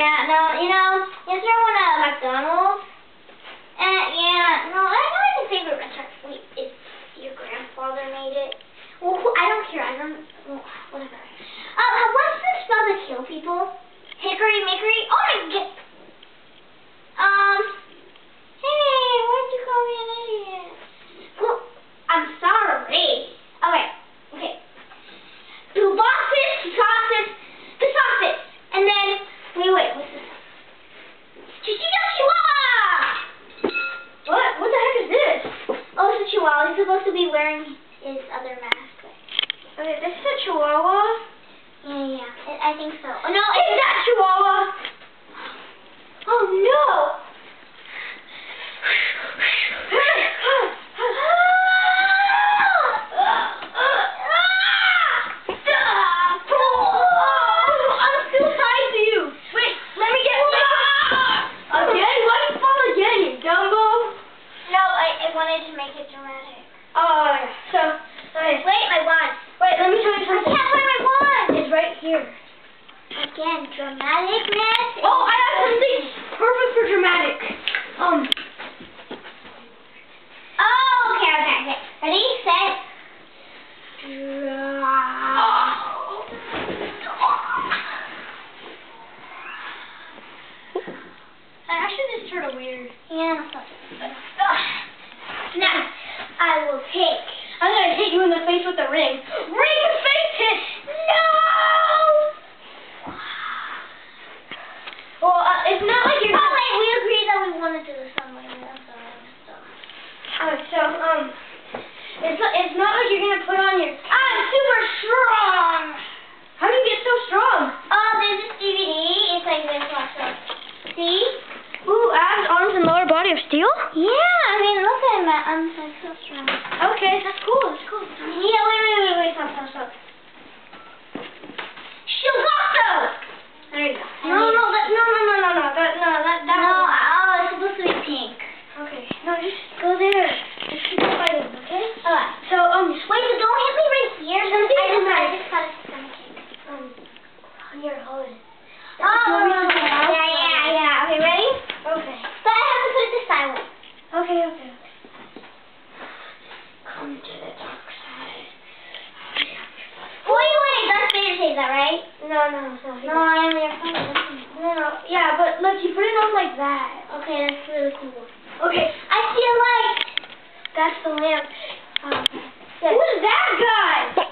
Yeah, no, yesterday I went to McDonald's, and yeah, no, I know my favorite restaurant. Wait, it's your grandfather made it. Well, I don't care. Well, whatever. What's the spell that kill people? Hickory, Mickory? Oh my god. Hey, why'd you call me an idiot? Well, I'm sorry. Okay. Thesaurus, and then, wait, what's this? Chihuahua! What the heck is this? Oh, it's a chihuahua. He's supposed to be wearing his other mask. Okay, this is a chihuahua? Yeah, I think so. Oh, no, it's that chihuahua! Oh, no! To make it dramatic. Oh, yeah. So, okay. Wait, my wand. Wait, let me show you something. I can't find my wand. It's right here. Again, dramaticness. Oh, I have something perfect for dramatic. Oh, okay. Ready, set. Actually, this turned out weird. Yeah, now, I will take. I'm gonna hit you in the face with the ring. Ring face hit! No! Well, it's not like you're. Oh wait, we agreed that we wanted to do this on my Alright, so it's not like you're gonna put on your. I'm super strong. How do you get so strong? There's this DVD. It's like this. Watch this. See? Ooh, abs, arms, and lower body of steel? Yeah, I mean, look at him. I'm so strong. Okay, that's cool. Yeah, wait. Stop. Shigato! There you go. No, It's supposed to be pink. Okay, no, just go there. Just keep fighting, okay? Alright. So, wait, so don't hit me right here. I just got a stomach ache. here, hold it. Yeah. Okay, ready? Okay. But I have to put it this side. Okay. Come to the dark side. Wait, Darth Vader says that, right? No. No, I am your friend. No. Yeah, but look, you put it on like that. Okay, that's really cool. Okay. I feel like That's the lamp. Who's that guy?